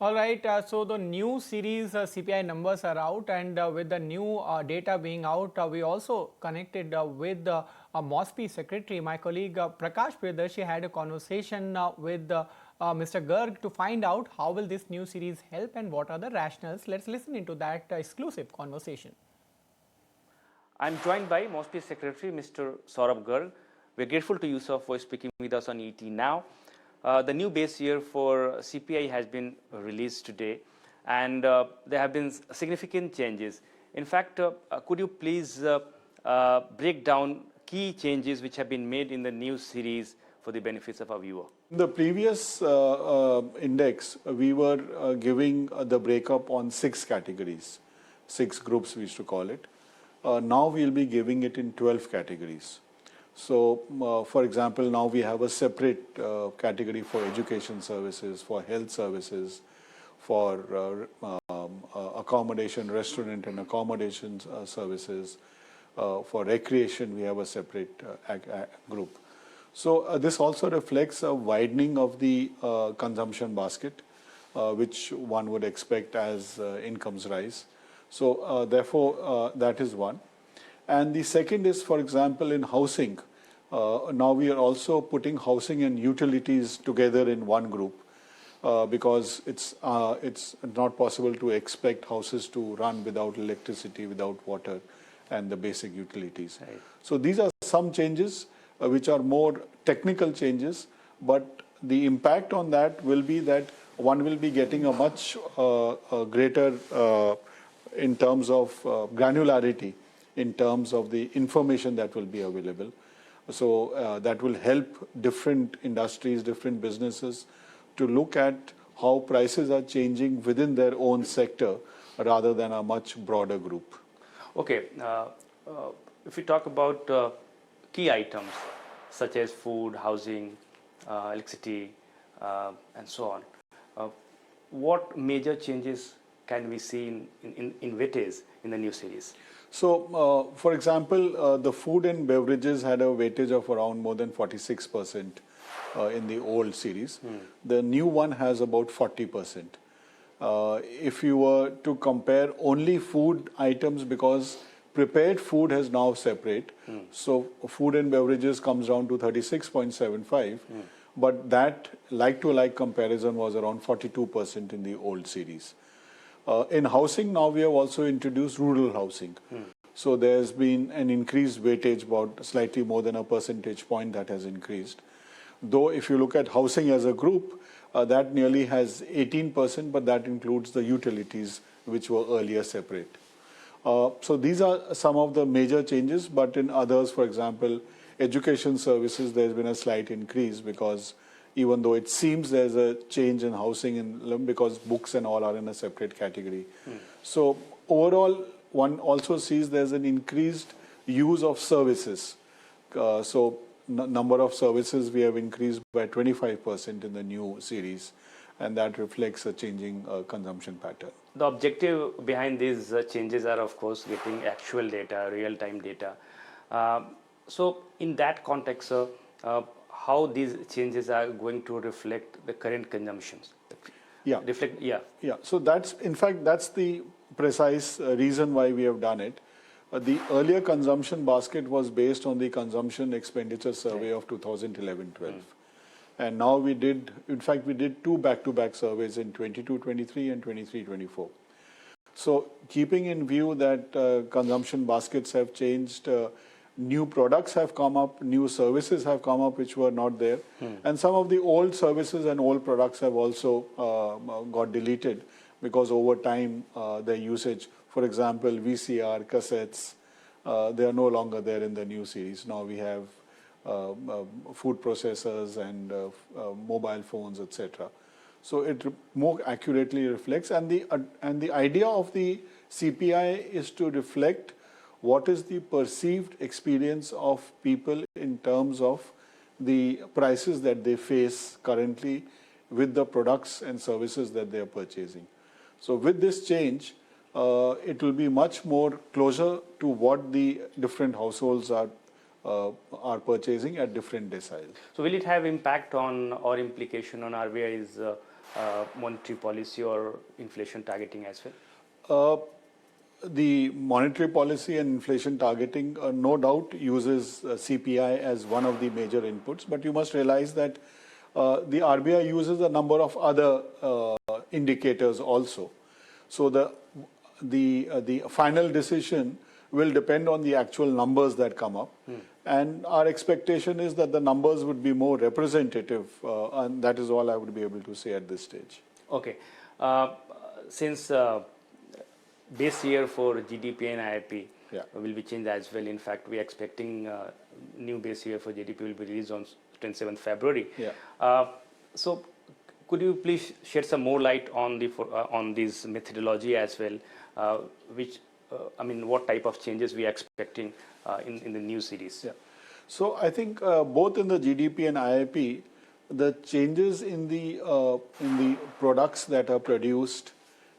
All right, so the new series CPI numbers are out, and with the new data being out, we also connected with the MOSPI Secretary. My colleague Prakash Priyadarshi had a conversation with Mr. Garg to find out how will this new series help and what are the rationales. Let's listen into that exclusive conversation. I'm joined by MOSPI Secretary Mr. Saurabh Garg. We're grateful to you, sir, for speaking with us on ET Now. The new base year for CPI has been released today, and there have been significant changes. In fact, could you please break down key changes which have been made in the new series for the benefits of our viewer? In the previous index, we were giving the breakup on 6 categories, 6 groups we used to call it. Now we'll be giving it in 12 categories. So, for example, now we have a separate category for education services, for health services, for accommodation, restaurant and accommodation services. For recreation, we have a separate group. So this also reflects a widening of the consumption basket, which one would expect as incomes rise. So therefore, that is one. And the second is, for example, in housing. Now we are also putting housing and utilities together in one group because it's not possible to expect houses to run without electricity, without water, and the basic utilities. Right. So these are some changes which are more technical changes, but the impact on that will be that one will be getting a much greater in terms of granularity, in terms of the information that will be available. So that will help different industries, different businesses to look at how prices are changing within their own sector rather than a much broader group. Okay, if we talk about key items such as food, housing, electricity, and so on, what major changes can we see in weightage in the new series? So, for example, the food and beverages had a weightage of around more than 46% in the old series. The new one has about 40%. If you were to compare only food items, because prepared food has now separate, so food and beverages comes down to 36.75, but that like-to-like comparison was around 42% in the old series. In housing, now we have also introduced rural housing. So there's been an increased weightage, about slightly more than a percentage point that has increased. Though if you look at housing as a group, that nearly has 18%, but that includes the utilities which were earlier separate. So these are some of the major changes, but in others, for example, education services, there's been a slight increase because even though it seems there's a change in housing because books and all are in a separate category. So overall, one also sees there's an increased use of services. So number of services we have increased by 25% in the new series, and that reflects a changing consumption pattern. The objective behind these changes are, of course, getting actual data, real-time data. So in that context, how these changes are going to reflect the current consumptions? Yeah. So that's, in fact, that's the precise reason why we have done it. The earlier consumption basket was based on the consumption expenditure survey of 2011-12. And now we did, in fact, we did 2 back-to-back surveys in 22-23 and 23-24. So keeping in view that consumption baskets have changed, new products have come up, new services have come up which were not there. And some of the old services and old products have also got deleted because over time their usage, for example, VCR, cassettes, they are no longer there in the new series. Now we have food processors and mobile phones, etc. So it more accurately reflects, and the idea of the CPI is to reflect what is the perceived experience of people in terms of the prices that they face currently with the products and services that they are purchasing. So with this change, it will be much more closer to what the different households are purchasing at different deciles. So will it have impact on or implication on RBI's monetary policy or inflation targeting as well? The monetary policy and inflation targeting, no doubt, uses CPI as one of the major inputs. But you must realize that the RBI uses a number of other indicators also. So the final decision will depend on the actual numbers that come up. And our expectation is that the numbers would be more representative, and that is all I would be able to say at this stage. Okay. Since base year for GDP and IIP will be changed as well. In fact, we are expecting new base year for GDP will be released on 27th February. So could you please shed some more light on this methodology as well, what type of changes we are expecting in the new series? So I think both in the GDP and IIP, the changes in the products that are produced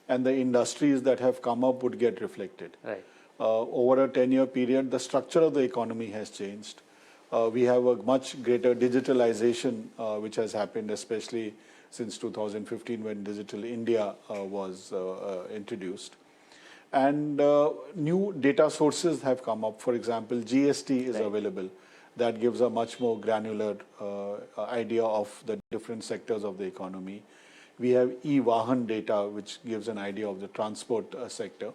and the industries that have come up would get reflected. Right. Over a 10-year period, the structure of the economy has changed. We have a much greater digitalization which has happened, especially since 2015 when Digital India was introduced. And new data sources have come up. For example, GST is available. That gives a much more granular idea of the different sectors of the economy. We have e-Vahan data, which gives an idea of the transport sector.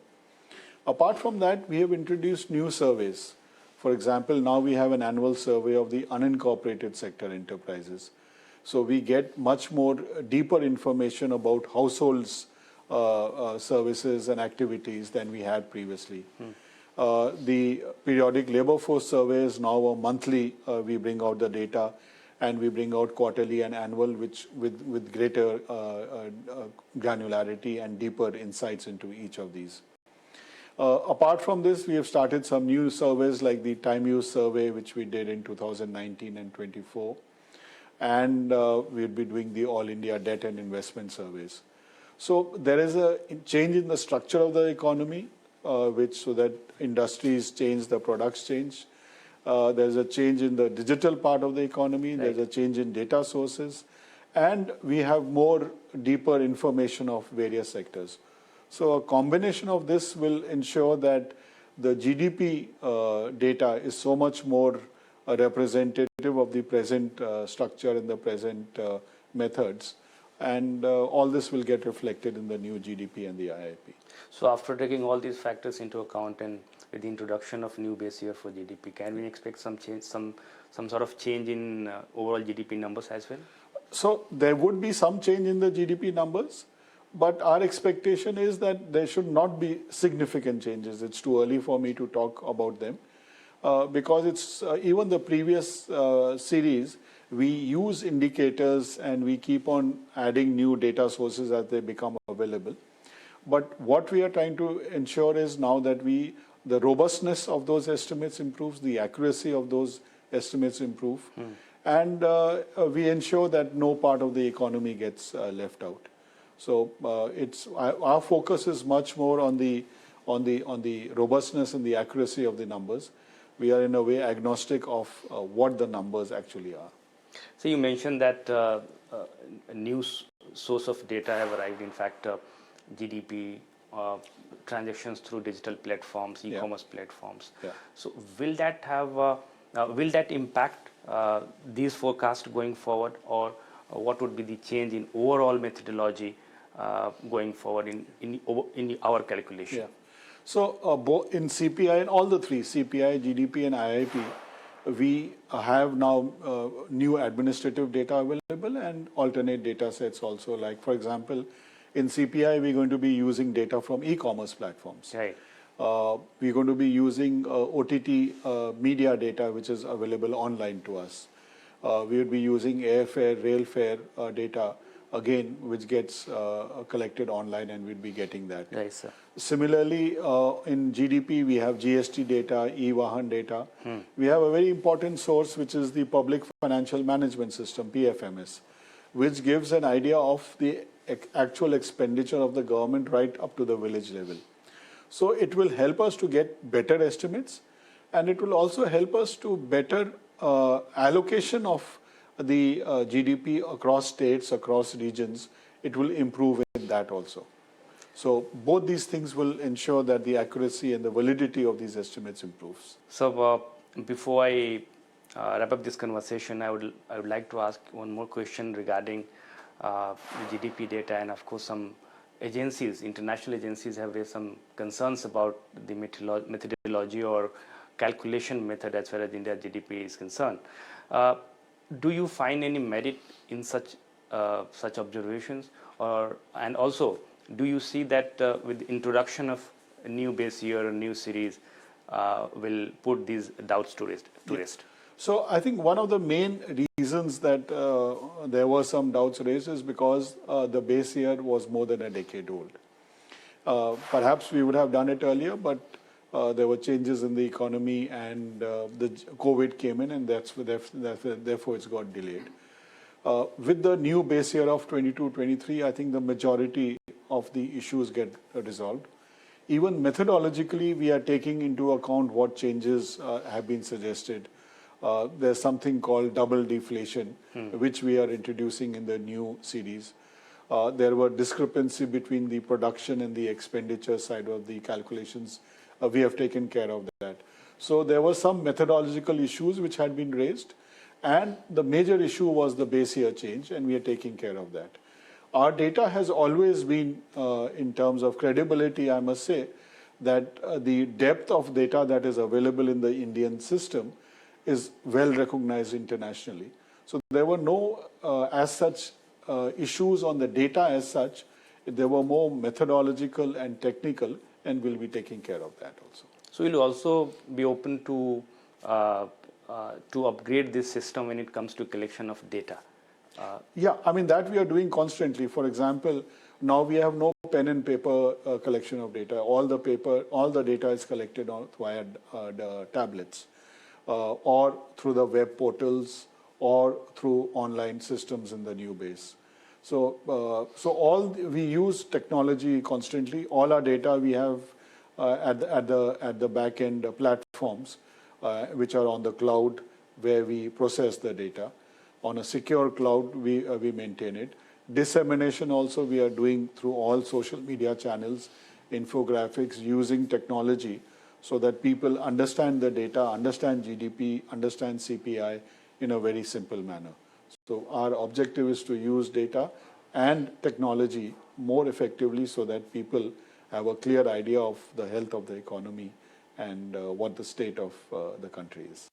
Apart from that, we have introduced new surveys. For example, now we have an annual survey of the unincorporated sector enterprises. So we get much more deeper information about households' services and activities than we had previously. The periodic labor force survey is now a monthly. We bring out the data, and we bring out quarterly and annual, which with greater granularity and deeper insights into each of these. Apart from this, we have started some new surveys like the time use survey, which we did in 2019 and 24. And we'll be doing the All India debt and investment surveys. So there is a change in the structure of the economy, so that industries change, the products change. There's a change in the digital part of the economy. There's a change in data sources. And we have more deeper information of various sectors. So a combination of this will ensure that the GDP data is so much more representative of the present structure and the present methods. And all this will get reflected in the new GDP and the IIP. So after taking all these factors into account and with the introduction of new base year for GDP, can we expect some change, some sort of change in overall GDP numbers as well? So there would be some change in the GDP numbers, but our expectation is that there should not be significant changes. It's too early for me to talk about them because it's even the previous series, we use indicators and we keep on adding new data sources as they become available. But what we are trying to ensure is now that the robustness of those estimates improves, the accuracy of those estimates improve, and we ensure that no part of the economy gets left out. So our focus is much more on the robustness and the accuracy of the numbers. We are in a way agnostic of what the numbers actually are. So you mentioned that a new source of data have arrived. In fact, GDP, transactions through digital platforms, e-commerce platforms. So will that have will that impact these forecasts going forward, or what would be the change in overall methodology going forward in our calculation? So both in CPI and all the three, CPI, GDP and IIP, we have now new administrative data available and alternate data sets also. Like, for example, in CPI, we're going to be using data from e-commerce platforms. Right. We're going to be using OTT media data, which is available online to us. We would be using airfare, rail fare data, again, which gets collected online, and we'd be getting that. Right, sir. Similarly, in GDP, we have GST data, e-Vahan data. We have a very important source, which is the Public Financial Management System, PFMS, which gives an idea of the actual expenditure of the government right up to the village level. So it will help us to get better estimates, and it will also help us to better allocation of the GDP across states, across regions, it will improve in that also. So both these things will ensure that the accuracy and the validity of these estimates improves. So before I wrap up this conversation, I would like to ask one more question regarding the GDP data, and of course some agencies, international agencies, have raised some concerns about the methodology or calculation method as far as India's GDP is concerned. Do you find any merit in such observations, and also do you see that with the introduction of a new base year, a new series, will put these doubts to rest? So I think one of the main reasons that there were some doubts raised is because the base year was more than a decade old. Perhaps we would have done it earlier, but there were changes in the economy, and the COVID came in, and therefore it's got delayed. With the new base year of 22-23, I think the majority of the issues get resolved. Even methodologically, we are taking into account what changes have been suggested. There's something called double deflation, which we are introducing in the new series. There were discrepancy between the production and the expenditure side of the calculations. We have taken care of that. So there were some methodological issues which had been raised, and the major issue was the base year change, and we are taking care of that. Our data has always been, in terms of credibility, I must say, that the depth of data that is available in the Indian system is well recognized internationally. So there were no, as such, issues on the data as such. There were more methodological and technical, and we'll be taking care of that also. So you'll also be open to upgrade this system when it comes to collection of data? Yeah, I mean, that we are doing constantly. For example, now we have no pen and paper collection of data. All the data is collected via the tablets, or through the web portals, or through online systems in the new base. So, we use technology constantly. All our data we have at the back end platforms, which are on the cloud, where we process the data. On a secure cloud, we maintain it. Dissemination also we are doing through all social media channels, infographics, using technology, so that people understand the data, understand GDP, understand CPI in a very simple manner. So our objective is to use data and technology more effectively, so that people have a clear idea of the health of the economy and what the state of the country is.